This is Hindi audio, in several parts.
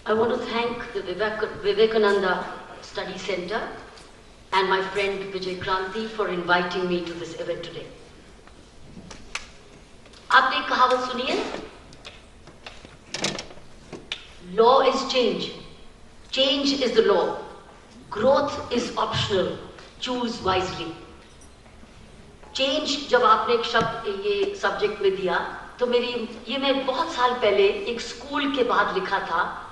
I want to thank the Vivekananda Study Center and my friend Vijay Kranti for inviting me to this event today. आपने एक कहावत सुनी है? Law is change. Change is the law. Growth is optional. Choose wisely. Change जब आपने एक शब्द ये सब्जेक्ट में दिया तो मैं बहुत साल पहले एक स्कूल के बाद लिखा था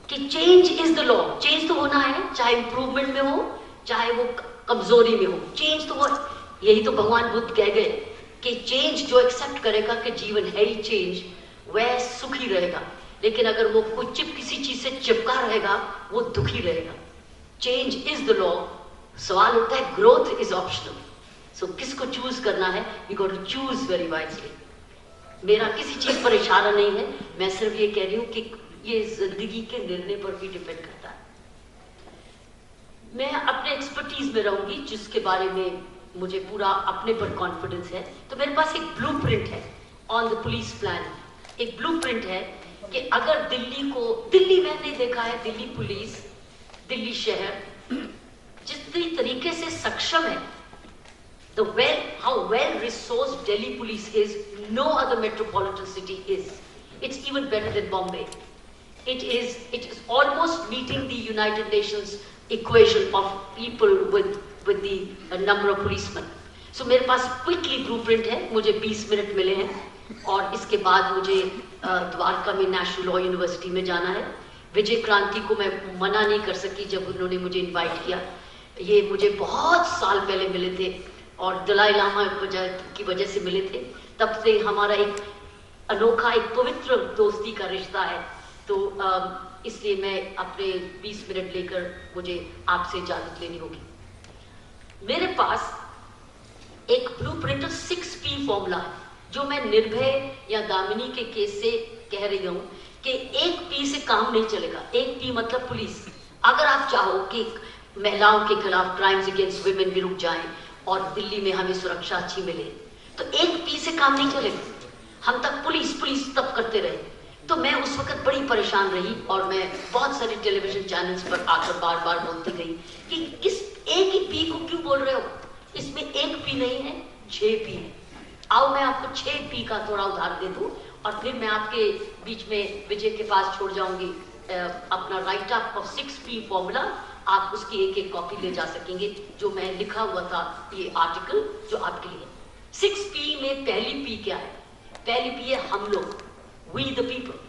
कि change is the law. Change तो होना है, चाहे इंप्रूवमेंट में हो चाहे वो कमजोरी में हो. चेंज तो वो, यही तो भगवान बुद्ध कह गए कि चेंज जो एक्सेप्ट करेगा कि जीवन है ही चेंज, वह सुखी रहेगा. लेकिन अगर वो किसी चीज से चिपका रहेगा वो दुखी रहेगा. Change is the law. सवाल उठता है ग्रोथ इज ऑप्शनल. सो किसको चूज करना है? We got to choose very wisely. मेरा किसी चीज पर इशारा नहीं है, मैं सिर्फ ये कह रही हूं कि ये जिंदगी के निर्णय पर भी डिपेंड करता है. मैं अपने एक्सपर्टीज में रहूंगी जिसके बारे में मुझे पूरा अपने पर कॉन्फिडेंस है. तो मेरे पास एक ब्लूप्रिंट है ऑन द पुलिस प्लान. एक ब्लूप्रिंट है कि अगर दिल्ली मैंने देखा है, दिल्ली पुलिस, दिल्ली शहर जितनी तरीके से सक्षम है, how well resourced Delhi police is, no other metropolitan city is. It's even better than Bombay. It is almost meeting the United Nations equation of people with the number of policemen. So मेरे पास क्विकली ब्लूप्रिंट है. मुझे 20 मिनट मिले हैं और इसके बाद मुझे द्वारका में नेशनल लॉ यूनिवर्सिटी में जाना है. विजय क्रांति को मैं मना नहीं कर सकी जब उन्होंने मुझे इनवाइट किया. ये मुझे बहुत साल पहले मिले थे और दलाई लामा की वजह से मिले थे. तब से हमारा एक अनोखा, एक पवित्र दोस्ती का रिश्ता है. तो इसलिए मैं अपने 20 मिनट लेकर मुझे आपसे इजाजत लेनी होगी. मेरे पास एक ब्लूप्रिंट 6P फॉर्मूला है जो मैं निर्भय या दामिनी के केस से कह रही हूं कि एक P से काम नहीं चलेगा. एक P मतलब पुलिस. अगर आप चाहो कि महिलाओं के खिलाफ क्राइम्स अगेंस्ट वुमेन भी रुक जाएं और दिल्ली में हमें सुरक्षा अच्छी मिले, तो एक P से काम नहीं चलेगा. हम तक पुलिस तब करते रहे. तो मैं उस वक्त बड़ी परेशान रही और मैं बहुत सारे टेलीविजन चैनल्स पर आकर बार बार बोलती गई कि किस एक ही P को क्यों बोल रहे हो? इसमें एक P नहीं है, 6P है. आओ मैं आपको 6P का थोड़ा उदाहरण दे दूं और फिर मैं आपके बीच में विजय के पास छोड़ जाऊंगी अपना right up of 6P formula. आप उसकी एक कॉपी ले जा सकेंगे जो मैं लिखा हुआ था, ये आर्टिकल जो आपके लिए. 6P में पहली P क्या है? पहली P है हम लोग, वी द पीपल.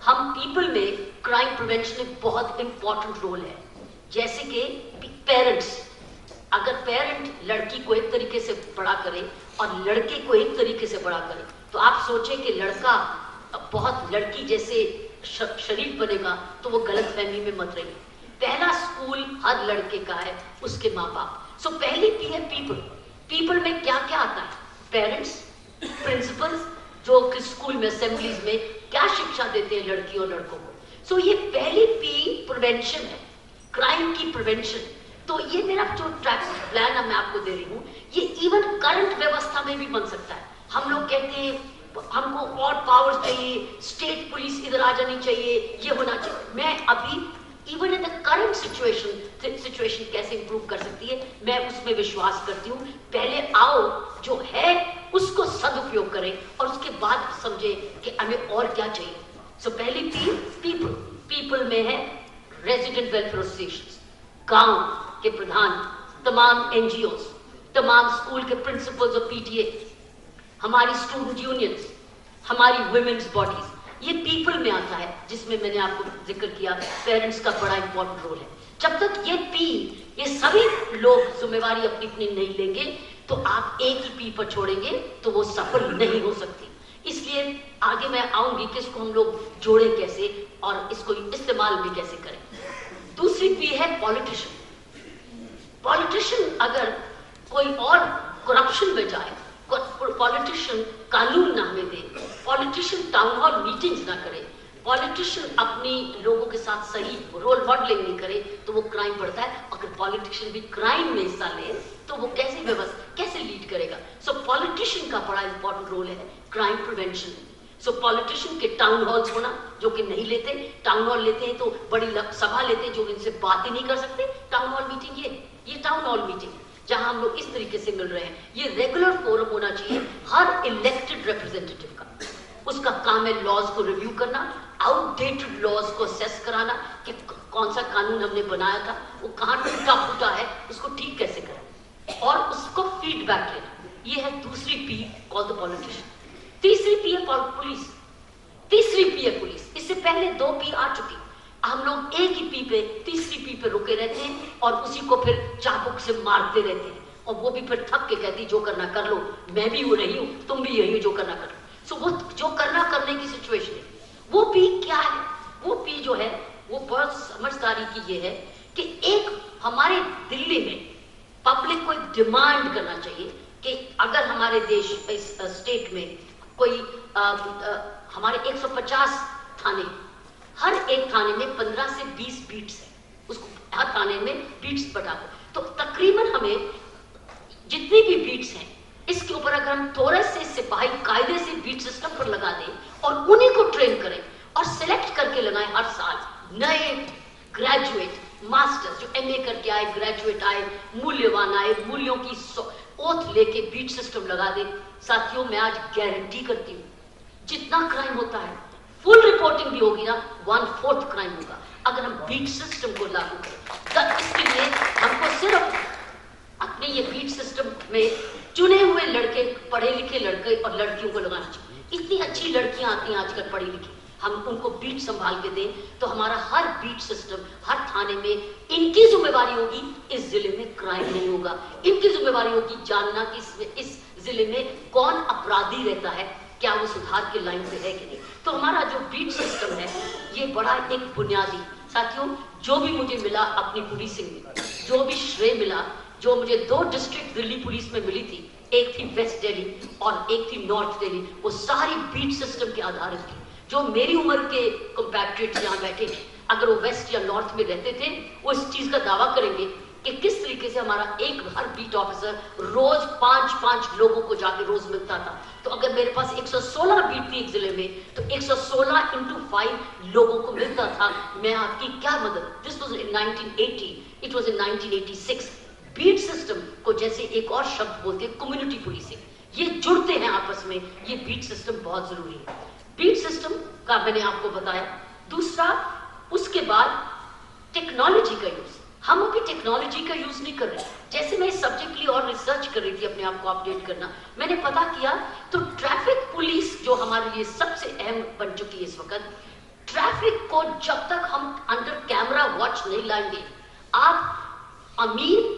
हम पीपल में क्राइम प्रिवेंशन में बहुत इंपॉर्टेंट रोल है. जैसे कि पेरेंट्स, अगर पेरेंट लड़की को एक तरीके से बड़ा करे और लड़के को एक तरीके से बड़ा करे, तो आप सोचें कि लड़का बहुत लड़की जैसे शरीफ बनेगा तो वो गलत फहमी में मत रहिए. पहला स्कूल हर लड़के का है, उसके माँ बाप. सो पहली P है पीपल. पीपल में क्या क्या आता है? पेरेंट्स, प्रिंसिपल्स जो कि स्कूल में असेंबलीज में क्या शिक्षा देते हैं लड़की और लड़कों को. सो ये पहली P प्रिवेंशन है, क्राइम की प्रिवेंशन. तो ये मेरा जो प्लान मैं आपको दे रही हूँ, ये इवन करंट व्यवस्था में भी बन सकता है. हम लोग कहते हैं हमको और पावर्स चाहिए, स्टेट पुलिस इधर आ जानी चाहिए, ये होना चाहिए. मैं अभी even in the current situation कैसे इंप्रूव कर सकती है, मैं उसमें विश्वास करती हूँ. पहले आओ जो है उसको सदुपयोग करें और उसके बाद समझे कि हमें और क्या चाहिए. सो पहली P पीपल. पीपल में है रेजिडेंट वेलफेयर एसोसिएशंस, गांव के प्रधान, तमाम NGOs, तमाम स्कूल के प्रिंसिपल्स और PTA, हमारी स्टूडेंट यूनियंस, हमारी वुमेन्स बॉडीज. ये पीपल में आता है जिसमें मैंने आपको जिक्र किया पेरेंट्स का बड़ा इंपॉर्टेंट रोल है. जब तक ये P, ये सभी लोग जिम्मेवारी अपनी अपनी नहीं लेंगे तो आप एक ही P पर छोड़ेंगे तो वो सफल नहीं हो सकती. इसलिए आगे मैं आऊंगी कि इसको हम लोग जोड़ें कैसे और इसको इस्तेमाल भी कैसे करें. दूसरी P है पॉलिटिशियन. पॉलिटिशियन अगर कोई और करप्शन में जाए, पॉलिटिशियन कानून ना हमें दे, पॉलिटिशियन टाउन हॉल मीटिंग्स ना करे, पॉलिटिशियन अपनी लोगों के साथ सही रोल मॉडलिंग नहीं करे, तो वो क्राइम बढ़ता है. अगर पॉलिटिशियन भी क्राइम में हिस्सा ले तो वो कैसे लीड करेगा. सो पॉलिटिशियन का बड़ा इंपॉर्टेंट रोल है क्राइम प्रिवेंशन. सो पॉलिटिशियन के टाउन हॉल्स होना, जो कि नहीं लेते, टाउन हॉल लेते हैं तो बड़ी सभा लेते हैं जो इनसे बात ही नहीं कर सकते। टाउन हॉल मीटिंग ये टाउन हॉल मीटिंग जहां हम लोग इस तरीके से मिल रहे हैं, ये रेगुलर फोरम होना चाहिए हर इलेक्टेड रिप्रेजेंटेटिव का। उसका काम है लॉज को रिव्यू करना, आउटडेटेड लॉज को असेस कराना कि कौन सा कानून हमने बनाया था वो कहाँ टूटा फूटा है, उसको ठीक कैसे करें, और उसको फीडबैक लेना। ये है दूसरी पी, कॉल द पॉलिटिशियन। तीसरी पी है पुलिस। तीसरी पी है पुलिस। इससे पहले 2 पी आ चुकी, हम लोग एक ही पी पे, तीसरी पी पे रुके रहते हैं और उसी को फिर चाबुक से मारते रहते हैं, और वो भी फिर थक के कहती जो करना कर लो, मैं भी हो रही हूँ, तुम भी यही हो, जो करना कर लो। सो वो जो करना करने की सिचुएशन है, वो पी क्या है? वो पी जो है वो बहुत समझदारी की ये है कि एक हमारे दिल्ली में पब्लिक को एक डिमांड करना चाहिए कि अगर हमारे देश इस स्टेट में कोई हमारे 150 थाने, हर एक थाने में 15 से 20 बीट्स है, उसको हर थाने में बीट्स बटा दो, तो तकरीबन हमें जितनी भी बीट्स हैं इसके ऊपर अगर हम थोड़े से सिपाही कायदे से बीट सिस्टम पर लगा दें और उन्हीं को ट्रेन करें और सिलेक्ट करके लगाएं हर साल नए ग्रेजुएट, मास्टर्स जो एमए करके आए, ग्रेजुएट आए, मूल्यवान आए, मूल्यों की ओथ लेके बीट सिस्टम लगा दे, साथियों मैं आज गारंटी करती हूँ जितना क्राइम होता है फुल रिपोर्टिंग भी होगी ना, 1/4 क्राइम होगा अगर हम बीट सिस्टम को लागू करें। इसके लिए हमको सिर्फ अपने ये बीट सिस्टम में चुने हुए लड़के, पढ़े लिखे लड़के और लड़कियों को लगाना चाहिए। इतनी अच्छी लड़कियां आती हैं आजकल पढ़ी लिखी, हम उनको बीट संभाल के दें तो हमारा हर बीट सिस्टम, हर थाने में इनकी जिम्मेवारी होगी, इस जिले में क्राइम नहीं होगा। इनकी जिम्मेवारी होगी जानना कि इस जिले में कौन अपराधी रहता है, क्या वो सुधार के लाइन पे है कि नहीं। तो हमारा जो बीट सिस्टम है ये बड़ा एक बुनियादी, साथियों जो भी मुझे मिला अपनी पुलिसिंग में, जो भी श्रेय मिला, जो मुझे 2 डिस्ट्रिक्ट दिल्ली पुलिस में मिली थी, एक थी वेस्ट दिल्ली और एक थी नॉर्थ दिल्ली, वो सारी बीट सिस्टम के आधारित थी। जो मेरी उम्र के कंपैट्रियट्स यहाँ बैठे हैं, अगर वो वेस्ट या नॉर्थ में रहते थे वो इस चीज का दावा करेंगे कि किस तरीके से हमारा एक हर बीट ऑफिसर रोज 5-5 लोगों को जाके रोज मिलता था। तो अगर मेरे पास 116 बीट थी एक जिले में तो 116 × 5 लोगों को मिलता था। मैं आपकी क्या मदद, this was in 1980, it was in 1986। Beat system को जैसे एक और शब्द बोलते हैं कम्युनिटी पुलिसिंग, ये जुड़ते हैं आपस में, ये बीट सिस्टम बहुत जरूरी है। बीट सिस्टम का मैंने आपको बताया। दूसरा, उसके बाद टेक्नोलॉजी का यूज। हम अभी टेक्नोलॉजी का यूज नहीं कर रहे। जैसे मैं इस सब्जेक्ट के लिए और रिसर्च कर रही थी, अपने आप को अपडेट करना, मैंने पता किया तो ट्रैफिक पुलिस जो हमारे लिए सबसे अहम बन चुकी है इस वक्त, ट्रैफिक को जब तक हम अंडर कैमरा वॉच नहीं लाएंगे, आप अमीर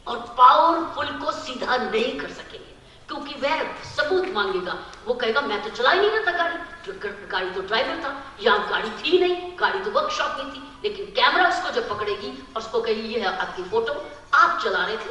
और पावरफुल को सीधा नहीं कर सकेंगे, क्योंकि वह सबूत मांगेगा। वो कहेगा मैं तो चला ही नहीं रहा था गाड़ी तो ड्राइवर था, यहाँ गाड़ी थी नहीं, गाड़ी तो वर्कशॉप में थी। लेकिन कैमरा उसको जब पकड़ेगी और उसको कहेगी ये है आपकी फोटो, आप चला रहे थे,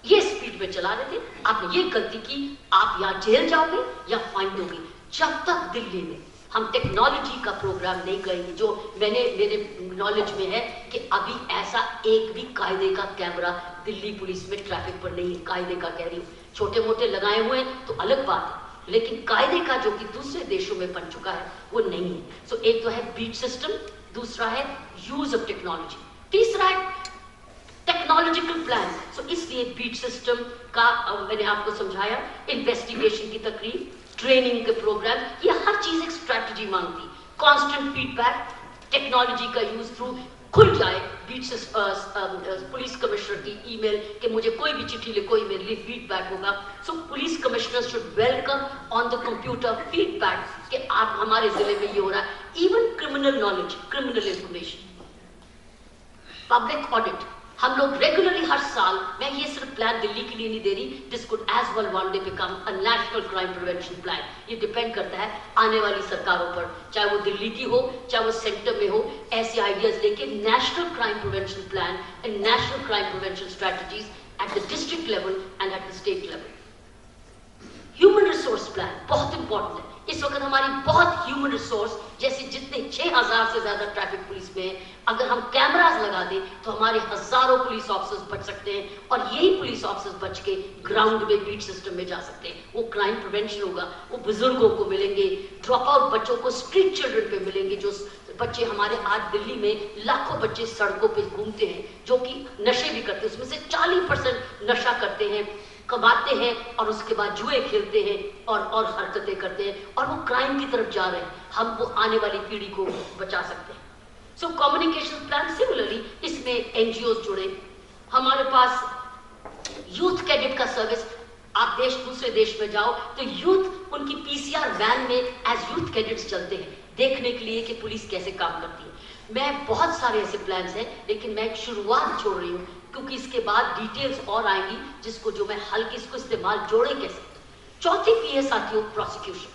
ये स्पीड में चला रहे थे, आपने ये गलती की, आप यहाँ जेल जाओगे या फाइन दोगे। जब तक दिल्ली में हम टेक्नोलॉजी का प्रोग्राम नहीं करेंगे, जो मेरे नॉलेज में है कि अभी ऐसा एक भी कायदे का कैमरा दिल्ली पुलिस में ट्रैफिक पर नहीं है। कायदे का कह रही हूँ, छोटे मोटे लगाए हुए हैं तो अलग बात है, लेकिन कायदे का जो कि दूसरे देशों में बन चुका है वो नहीं है। सो एक तो है बीट सिस्टम, दूसरा है यूज ऑफ टेक्नोलॉजी, तीसरा है टेक्नोलॉजिकल प्लान। सो इसलिए बीट सिस्टम का मैंने आपको समझाया, इन्वेस्टिगेशन की तकरीब, ट्रेनिंग के प्रोग्राम, ये हर चीज एक स्ट्रैटेजी मांगती। कांस्टेंट फीडबैक, टेक्नोलॉजी का यूज थ्रू खुल जाए बीट पुलिस कमिश्नर की ईमेल कि मुझे कोई भी चिट्ठी लिखो, ये मेरे लिए फीडबैक होगा। So police commissioner should welcome on the computer feedback कि आप हमारे जिले में ये हो रहा है। Even criminal knowledge, criminal information, public audit, हम लोग रेगुलरली हर साल, मैं ये सिर्फ प्लान दिल्ली के लिए नहीं दे रही, this could as well one day become a national crime prevention plan. ये डिपेंड करता है आने वाली सरकारों पर, चाहे वो दिल्ली की हो चाहे वो सेंटर में हो, ऐसे आइडियाज लेके national crime prevention plan and national crime prevention strategies at the district level and at the state level. Human resource plan बहुत इंपॉर्टेंट है। इस वक्त हमारी बहुत ह्यूमन रिसोर्स, जैसे जितने 6000 से ज्यादा ट्रैफिक पुलिस में, अगर हम कैमरास लगा हटा दें तो हमारे हजारों पुलिस ऑफिसर्स बच सकते हैं, और यही पुलिस ऑफिसर्स बच के ग्राउंड में बीट सिस्टम में जा सकते हैं। वो क्राइम प्रिवेंशन होगा, वो बुजुर्गों को मिलेंगे, ड्रॉप आउट बच्चों को, स्ट्रीट चिल्ड्रन पे मिलेंगे। जो बच्चे हमारे आज दिल्ली में लाखों बच्चे सड़कों पे घूमते हैं जो कि नशे भी करते हैं, उसमें से 40% नशा करते हैं, कमाते हैं और उसके बाद जुए खेलते हैं और हरकतें करते हैं, और वो क्राइम की तरफ जा रहे हैं। हम वो आने वाली पीढ़ी को बचा सकते हैं। सो कम्युनिकेशन प्लान सिमिलरली, इसमें एनजीओ जुड़े, हमारे पास यूथ कैडेट का सर्विस। आप दूसरे देश में जाओ तो यूथ उनकी पीसीआर वैन में एज यूथ कैडेट्स चलते हैं देखने के लिए कि पुलिस कैसे काम करती है। मैं बहुत सारे ऐसे प्लान्स हैं, लेकिन मैं एक शुरुआत छोड़ रही हूँ क्योंकि इसके बाद डिटेल्स और आएंगी जिसको जो मैं हल्के इसको इस्तेमाल जोड़े कैसे। चौथी पी है साथियों प्रोसिक्यूशन,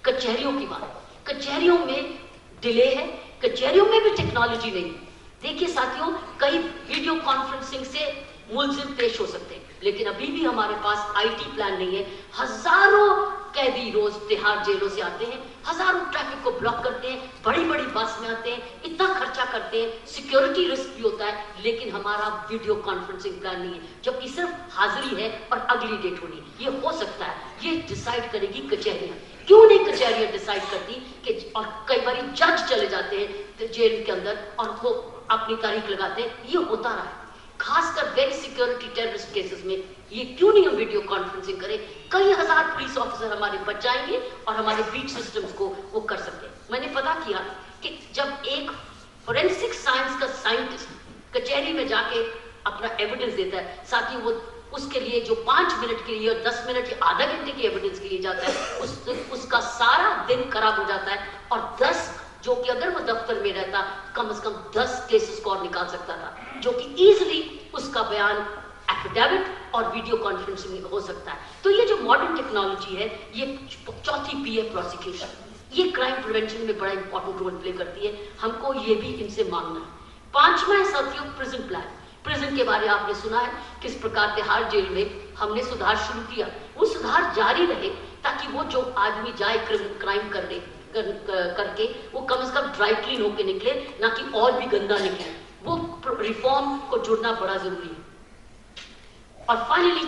कचहरियों की बात। कचहरियों में डिले है, कचहरियों में भी टेक्नोलॉजी नहीं है। देखिए साथियों, कई वीडियो कॉन्फ्रेंसिंग से मुलजिम पेश हो सकते हैं, लेकिन अभी भी हमारे पास आईटी प्लान नहीं है। हजारों कैदी रोज तिहाड़ जेलों से आते हैं, हजारों ट्रैफिक को ब्लॉक करते हैं, बड़ी बड़ी बस में आते हैं, इतना खर्चा करते हैं, सिक्योरिटी रिस्क भी होता है, लेकिन हमारा वीडियो कॉन्फ्रेंसिंग प्लान नहीं है, जबकि सिर्फ हाजिरी है और अगली डेट होनी है। ये हो सकता है, ये डिसाइड करेगी कचहरियां। क्यों नहीं कचहरियां डिसाइड करती कि, और कई बार जज चले जाते हैं जेल के अंदर और वो अपनी तारीख लगाते हैं। ये होता रहा है, खासकर वेरी सिक्योरिटी टेररिस्ट केसेस में। ये क्यों नहीं हम वीडियो कॉन्फ्रेंसिंग करें? कई हजार पुलिस ऑफिसर हमारे बच जाएंगे और हमारे बीट सिस्टम्स को वो कर सकते हैं। मैंने पता किया कि जब एक फोरेंसिक साइंस का साइंटिस्ट कचहरी में जाके अपना एविडेंस देता है, साथ ही वो उसके लिए जो 5 मिनट के लिए और 10 मिनट या आधा घंटे के एविडेंस के लिए जाता है, उसका सारा दिन खराब हो जाता है। और 10 जो कि अगर वो दफ्तर में रहता कम से कम 10 केसेस को और निकाल सकता था, जो कि इजीली उसका बयान एफिडेविट और वीडियो कॉन्फ्रेंसिंग में हो सकता है। तो ये जो मॉडर्न टेक्नोलॉजी है, ये चौथी पी है प्रोसिक्यूशन। ये क्राइम प्रिवेंशन में बड़ा इंपॉर्टेंट रोल प्ले करती है, हमको ये भी इनसे मांगना है। 5वां है साथियों प्रिजन प्लान। प्रिजन के बारे में आपने सुना है किस प्रकार तिहाड़ जेल में हमने सुधार शुरू किया। वो सुधार जारी रहे ताकि वो जो आदमी जाए क्राइम करके वो कम से कम ड्राई क्लीन होके निकले, ना कि और भी गंदा निकले। वो रिफॉर्म को जुड़ना बड़ा जरूरी है। और फाइनली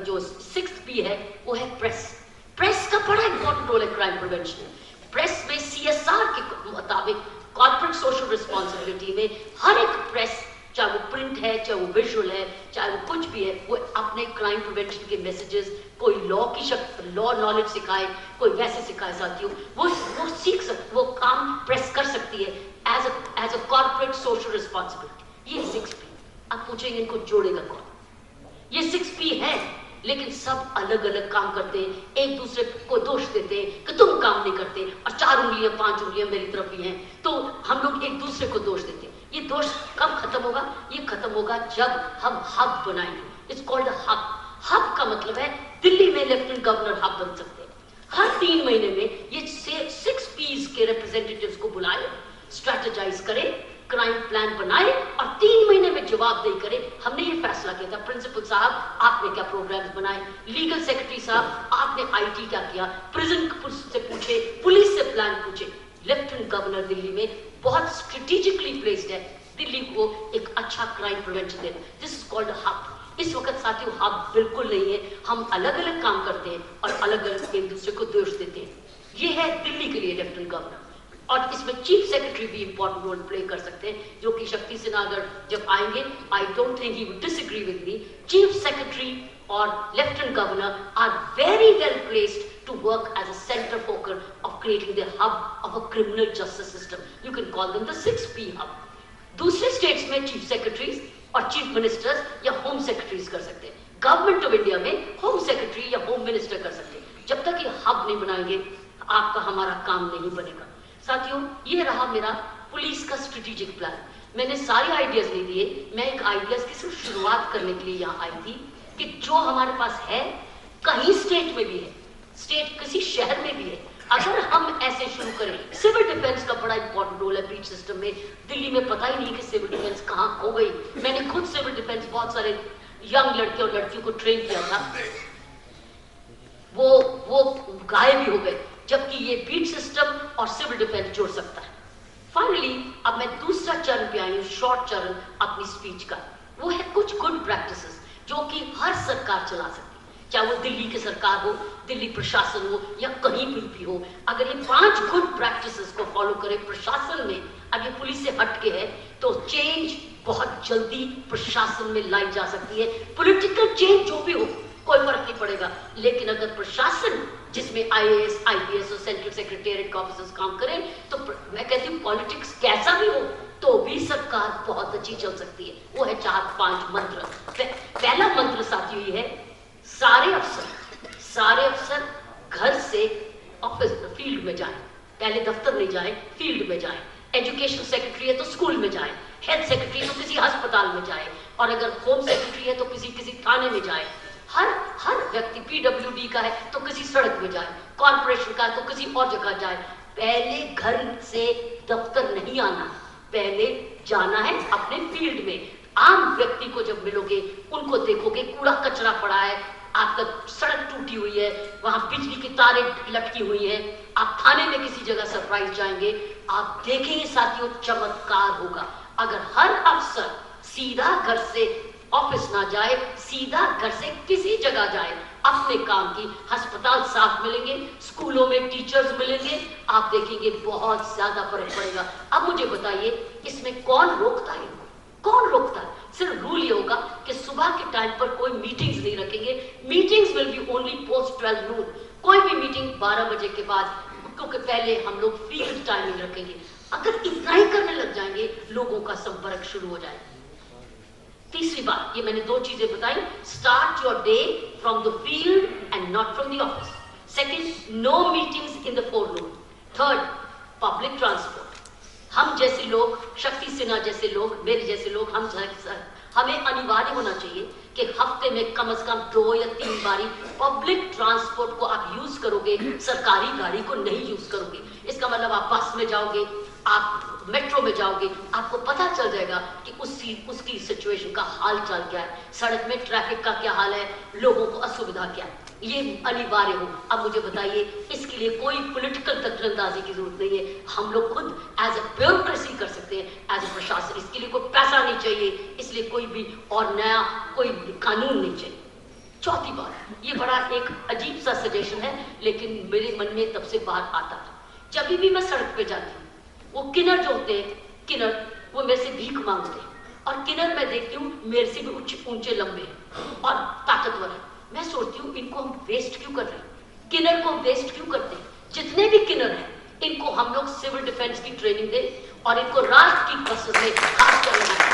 जो 6th पी है वो है प्रेस। प्रेस का बड़ा इंपॉर्टेंट रोल है क्राइम प्रिवेंशन में। प्रेस में CSR के मुताबिक कॉर्पोरेट सोशल रिस्पॉन्सिबिलिटी में हर एक प्रेस, चाहे वो प्रिंट है, चाहे वो विजुअल है, चाहे वो कुछ भी है, वो अपने क्राइम प्रिवेंशन के मैसेजेस, कोई लॉ नॉलेज सिखाए, कोई वैसे सिखाए साथियों, वो सीख सकते, वो काम प्रेस कर सकती है as a corporate social responsibility. ये 6 पी। आप पूछेंगे इनको जोड़ेगा कौन? ये 6 पी है, लेकिन सब अलग अलग काम करते हैं, एक दूसरे को दोष देते हैं कि तुम काम नहीं करते, और 4 उंगलियां 5 उंगलियां मेरी तरफ ही हैं, तो हम लोग एक दूसरे को दोष देते हैं। ये दोष कब खत्म होगा? ये खत्म होगा जब हम हब बनाएंगे। It's called hub. हब का मतलब है दिल्ली में लेफ्टिनेंट गवर्नर हब बन सकते हैं। हर 3 महीने में ये 6 पीस के रिप्रेजेंटेटिव्स को बुलाए, स्ट्रेटेजाइज करें, क्राइम प्लान बनाए और 3 महीने में जवाबदेही करें। हमने ये फैसला किया था, प्रिंसिपल साहब आपने क्या प्रोग्राम्स बनाए, लीगल सेक्रेटरी साहब आपने IT क्या किया, प्रिजन से पूछे, पुलिस से प्लान पूछे। लेफ्टिनेंट गवर्नर दिल्ली में बहुत स्ट्रेटेजिकली प्लेस्ड है, दिल्ली को एक अच्छा क्राइम प्रिवेंशन देना। This is called hub. इस वक्त साथियों हब बिल्कुल नहीं है, हम अलग अलग काम करते हैं और अलग अलग एक दूसरे को दोष देते हैं। ये है दिल्ली के लिए लेफ्टिनेंट गवर्नर। और इसमें चीफ सेक्रेटरी भी इंपॉर्टेंट रोल प्ले कर सकते हैं, जो कि शक्ति सिन्हा अगर जब आएंगे, I don't think he would disagree with me. Chief secretary और lieutenant governor are very well placed to work as a center focal of creating the hub of a criminal justice system. You can call them the 6P hub. दूसरे स्टेट्स में चीफ सेक्रेटरीज और चीफ मिनिस्टर्स या होम सेक्रेटरीज कर सकते हैं। गवर्नमेंट ऑफ इंडिया में होम सेक्रेटरी या होम मिनिस्टर कर सकते हैं। जब तक ये हब नहीं बनाएंगे, आपका हमारा काम नहीं बनेगा। साथियों, ये रहा मेरा पुलिस का स्ट्रेटेजिक प्लान। मैंने सारे आइडियाज नहीं दिए, मैं एक आइडियाज की सिर्फ शुरुआत करने के लिए यहाँ आई थी कि जो हमारे पास है, कहीं स्टेट में भी है, स्टेट किसी शहर में भी है, अगर हम ऐसे शुरू करें। सिविल डिफेंस का बड़ा इंपॉर्टेंट रोल है बीट सिस्टम में। दिल्ली में पता ही नहीं कि सिविल डिफेंस कहाँ हो गई। मैंने खुद सिविल डिफेंस बहुत सारे यंग लड़के और लड़कियों को ट्रेन किया था, वो गायब भी हो गए, जबकि ये बीट सिस्टम और सिविल डिफेंस जुड़ सकता है। फाइनली अब अब मैं दूसरा चरण पे आई हूँ, शॉर्ट चरण अपनी स्पीच का। वो है कुछ गुड प्रैक्टिसेस जो कि हर सरकार चला सकती है, चाहे वो दिल्ली की सरकार हो, दिल्ली प्रशासन हो या कहीं भी हो। अगर ये 5 गुड प्रैक्टिसेस को फॉलो करें प्रशासन में, अब ये पुलिस से हट के है, तो चेंज बहुत जल्दी प्रशासन में लाई जा सकती है। पॉलिटिकल चेंज जो भी हो कोई फर्क नहीं पड़ेगा, लेकिन अगर प्रशासन जिसमें IAS, IPS और सेंट्रल सेक्रेटेरिएट के ऑफिसर्स काम करें, तो मैं कहती हूँ पॉलिटिक्स कैसा भी हो तो भी सरकार बहुत अच्छी चल सकती है। वो है 4-5 मंत्र। पहला मंत्र साथियों ये है, सारे अफसर घर से ऑफिस फील्ड में जाएं। पहले दफ्तर नहीं जाएं, फील्ड में जाएं। एजुकेशन सेक्रेटरी है तो स्कूल में जाए, हेल्थ सेक्रेटरी है तो किसी अस्पताल में जाए, और अगर होम सेक्रेटरी है तो किसी थाने में जाए। हर व्यक्ति PWD का है तो किसी सड़क में जाए, कॉर्पोरेशन का है तो किसी और जगह जाए। पहले घर से दफ्तर नहीं आना, पहले जाना है अपने फील्ड में। आम व्यक्ति को जब मिलोगे, उनको देखोगे कूड़ा कचरा पड़ा है, आपका सड़क टूटी हुई है, वहां बिजली की तारें लटकी हुई है, आप थाने में किसी जगह सरप्राइज जाएंगे, आप देखेंगे साथियों चमत्कार होगा। अगर हर अफसर सीधा घर से ऑफिस ना जाए, सीधा घर से किसी जगह जाए अपने काम की, अस्पताल साफ मिलेंगे, स्कूलों में टीचर्स मिलेंगे, आप देखेंगे बहुत ज्यादा फर्क पड़ेगा। अब मुझे बताइए इसमें कौन रोकता है? कौन रोकता है? सिर्फ रूल ये होगा कि सुबह के टाइम पर कोई मीटिंग्स नहीं रखेंगे। Meetings will be only post 12 नून। कोई भी मीटिंग 12 बजे के बाद, क्योंकि पहले हम लोग फील्ड टाइमिंग रखेंगे। अगर इतना ही करने लग जाएंगे, लोगों का संपर्क शुरू हो जाएगा। तीसरी बात, ये मैंने 2 चीजें बताई, start your day from the field and not from the office. Second, no meetings in the forenoon. Third, public transport. हम जैसे लोग, शक्ति सिन्हा जैसे लोग, मेरे जैसे लोग, हमें अनिवार्य होना चाहिए कि हफ्ते में कम से कम 2 या 3 बारी पब्लिक ट्रांसपोर्ट को आप यूज करोगे, सरकारी गाड़ी को नहीं यूज करोगे। इसका मतलब आप बस में जाओगे, आप मेट्रो में जाओगे, आपको पता चल जाएगा कि उसकी सिचुएशन का हाल चाल क्या है, सड़क में ट्रैफिक का क्या हाल है, लोगों को असुविधा क्या है, ये अनिवार्य हो। अब मुझे बताइए, इसके लिए कोई पॉलिटिकल दखलंदाजी की जरूरत नहीं है, हम लोग खुद एज अ ब्यूरोक्रेसी कर सकते हैं, एज अ प्रशासन। इसके लिए कोई पैसा नहीं चाहिए, इसलिए कोई भी और नया कोई कानून नहीं चाहिए। चौथी बात, ये बड़ा एक अजीब सा सजेशन है, लेकिन मेरे मन में तब से बात आता था। जब भी मैं सड़क पे जाती हूँ, वो किन्नर जो होते हैं, किन्नर वो मेरे से भीख मांगते हैं, और किन्नर मैं देखती हूँ मेरे से भी ऊंचे लंबे और ताकतवर है। मैं सोचती हूँ इनको हम वेस्ट क्यों कर रहे हैं, किन्नर को वेस्ट क्यों करते हैं? जितने भी किन्नर हैं, इनको हम लोग सिविल डिफेंस की ट्रेनिंग दें और इनको राष्ट्र की बसेस में खास करना है।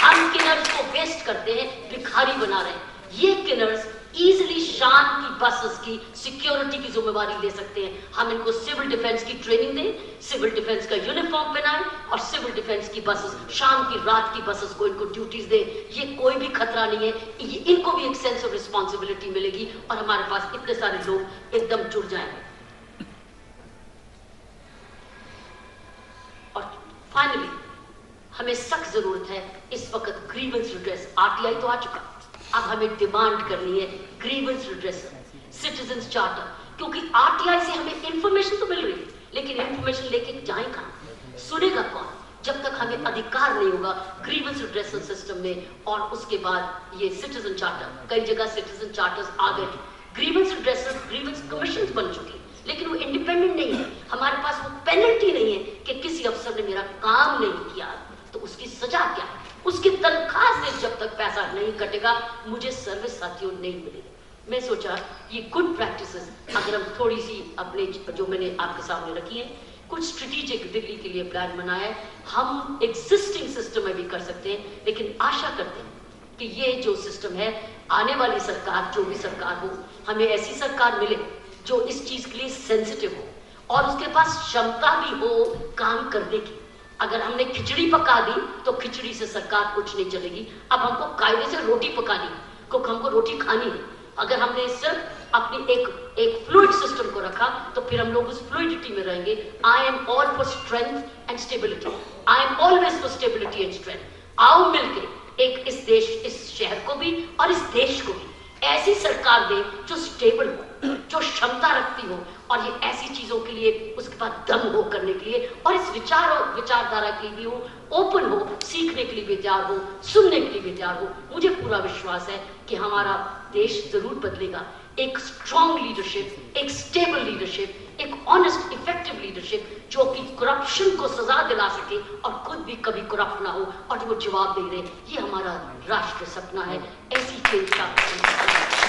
हम किन्नर्स को वेस्ट करते हैं, भिखारी बना रहे हैं। ये किन्नर्स इजिली शान की बसेस की सिक्योरिटी की जिम्मेवारी ले सकते हैं। हम इनको सिविल डिफेंस की ट्रेनिंग दें, सिविल डिफेंस का यूनिफॉर्म पहनाएं और सिविल डिफेंस की बसेस, शाम की रात की बसेस को इनको ड्यूटीज दें। ये कोई भी खतरा नहीं है, ये इनको भी एक सेंस ऑफ रिस्पॉन्सिबिलिटी मिलेगी और हमारे पास इतने सारे लोग एकदम जुड़ जाएंगे। और फाइनली हमें सख्त जरूरत है इस वक्त ग्रीवेंस रिड्रेस। RTI तो आ चुका, अब हमें डिमांड करनी है ग्रीवेंस रिड्रेसल, सिटीजंस चार्टर, क्योंकि RTI से हमें इंफॉर्मेशन तो मिल रही है, लेकिन इंफॉर्मेशन लेके जाए कहां, सुनेगा कौन, जब तक हमें अधिकार नहीं होगा ग्रीवेंस रिड्रेसल सिस्टम में। और उसके बाद ये सिटीजन चार्टर, कई जगह सिटीजन चार्टर्स आ गए, ग्रीवेंस रिड्रेसल, ग्रीवेंस कमीशन बन चुकी, लेकिन वो इंडिपेंडेंट नहीं है। हमारे पास वो पेनल्टी नहीं है कि किसी अफसर ने मेरा काम नहीं किया तो उसकी सजा क्या है, उसकी तनख्वाह से जब तक पैसा नहीं कटेगा मुझे सर्विस साथियों नहीं मिलेगी। मैं सोचा ये गुड प्रैक्टिसेस अगर हम थोड़ी सी अपने, जो मैंने आपके सामने रखी है, कुछ स्ट्रेटेजिक दिल्ली के लिए प्लान बनाया है, हम एग्जिस्टिंग सिस्टम में भी कर सकते हैं, लेकिन आशा करते हैं कि ये जो सिस्टम है, आने वाली सरकार, जो भी सरकार हो, हमें ऐसी सरकार मिले जो इस चीज के लिए सेंसिटिव हो और उसके पास क्षमता भी हो काम करने की। अगर हमने खिचड़ी पका दी तो खिचड़ी से सरकार कुछ नहीं चलेगी। अब हमको कायदे से रोटी पकानी है, क्योंकि हमको रोटी खानी है। अगर हमने सिर्फ अपनी एक फ्लूइड सिस्टम को रखा तो फिर हम लोग उस फ्लूइडिटी में रहेंगे। I am all for strength and stability, I am always for stability and strength. आओ मिलके एक इस देश, इस शहर को भी और इस देश को भी ऐसी सरकार दे जो स्टेबल हो, जो क्षमता रखती हो, और ये ऐसी चीजों के लिए उसके पास दम हो करने के लिए, और इस विचारधारा के लिए भी हो, ओपन हो, सीखने के लिए भी तैयार हो, सुनने के लिए भी तैयार हो। मुझे पूरा विश्वास है कि हमारा देश जरूर बदलेगा। एक स्ट्रॉन्ग लीडरशिप, एक स्टेबल लीडरशिप, एक ऑनेस्ट इफेक्टिव लीडरशिप जो कि करप्शन को सजा दिला सके और खुद भी कभी करप्ट ना हो और वो जवाब दे रहे, ये हमारा राष्ट्र सपना है। ऐसी चेंज का